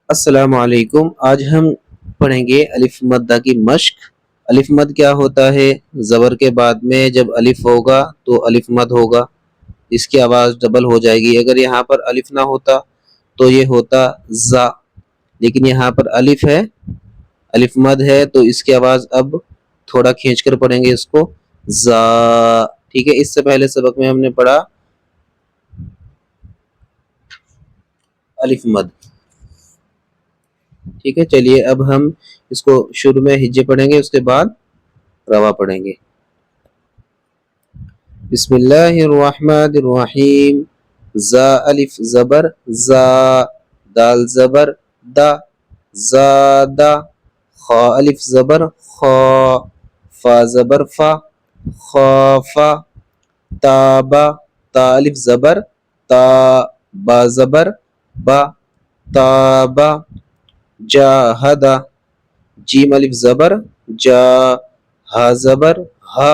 السلام علیکم۔ آج ہم پڑھیں گے الف مدہ کی مشق۔ الف مد کیا ہوتا ہے؟ زبر کے بعد میں جب الف ہوگا تو الف مد ہوگا، اس کی آواز ڈبل ہو جائے گی۔ اگر یہاں پر الف نہ ہوتا تو یہ ہوتا زا، لیکن یہاں پر الف ہے، الف مد ہے، تو اس کی آواز اب تھوڑا کھینچ کر پڑھیں گے اس کو، زا۔ ٹھیک ہے، اس سے پہلے سبق میں ہم نے پڑھا الف مد۔ ٹھیک ہے، چلیے اب ہم اس کو شروع میں ہجے پڑھیں گے، اس کے بعد روا پڑھیں گے۔ بسم اللہ الرحمن الرحیم۔ زا الف زبر زا، دال زبر دا، زادا۔ خا الف زبر خا، فا زبر فا، خافا۔ تابا، تا الف زبر تا، با زبر با، تابا۔ جاہدا، جیم الف زبر جا، ہا زبر ہا،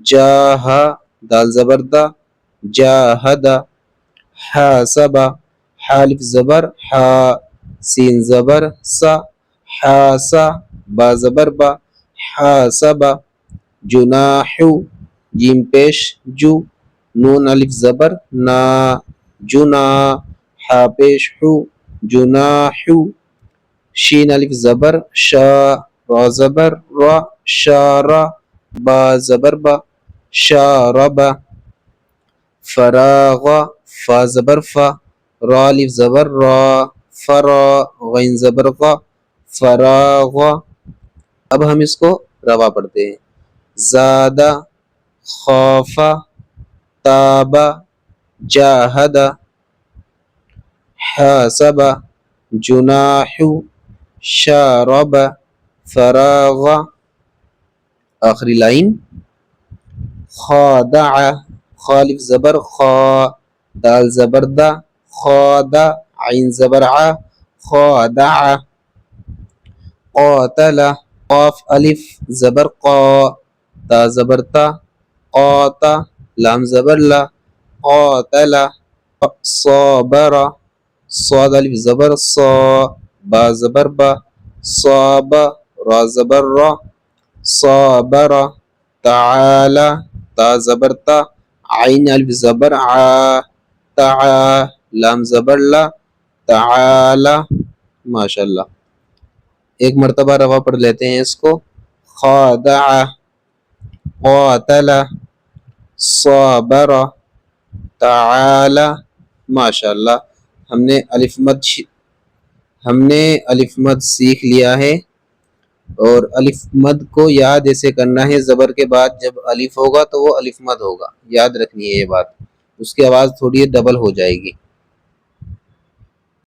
جاہا۔ دال زبر دا، جاہدا۔ حاسبا، حا الف زبر حا، سین زبر سا، حاسا۔ با زبر با، حاسبا۔ جناحو، جیم پیش جو، نون الف زبر نا، جنا۔ حا پیش حو، جناحو۔ شین الف زبر شا، را زبر را، شارا۔ با زبر با، شاربا۔ فراغا، فا زبر فا، را الف زبر را، فرا۔ غین زبر غا، فراغا۔ اب ہم اس کو روا پڑھتے ہیں۔ زادا، خوفا، تابا، جاہدا، حاسبا، جناحو، شاربا، فراغا۔ آخری لائن خادع، خا الف زبر خا، دال زبر دا، خادا۔ عین زبر ع، خادع۔ قاتل، قاف الف زبر قا، تا زبر تا، قاتا۔ لام زبر لا، قاتل۔ صابر، صاد الف زبر صا، با زبر با، صاب۔ را زبر را، صابر۔ تعالی، تا زبر تا، عین الف زبر عا، تعا۔ لام زبر لا، تعالی۔ ماشاءاللہ۔ ایک مرتبہ روا پڑھ لیتے ہیں اس کو۔ خادع، قاتل، صابر، تعالی۔ ماشاءاللہ، ہم نے الف مد سیکھ لیا ہے، اور الف مد کو یاد ایسے کرنا ہے، زبر کے بعد جب الف ہوگا تو وہ الف مد ہوگا، یاد رکھنی ہے یہ بات، اس کی آواز تھوڑی ڈبل ہو جائے گی۔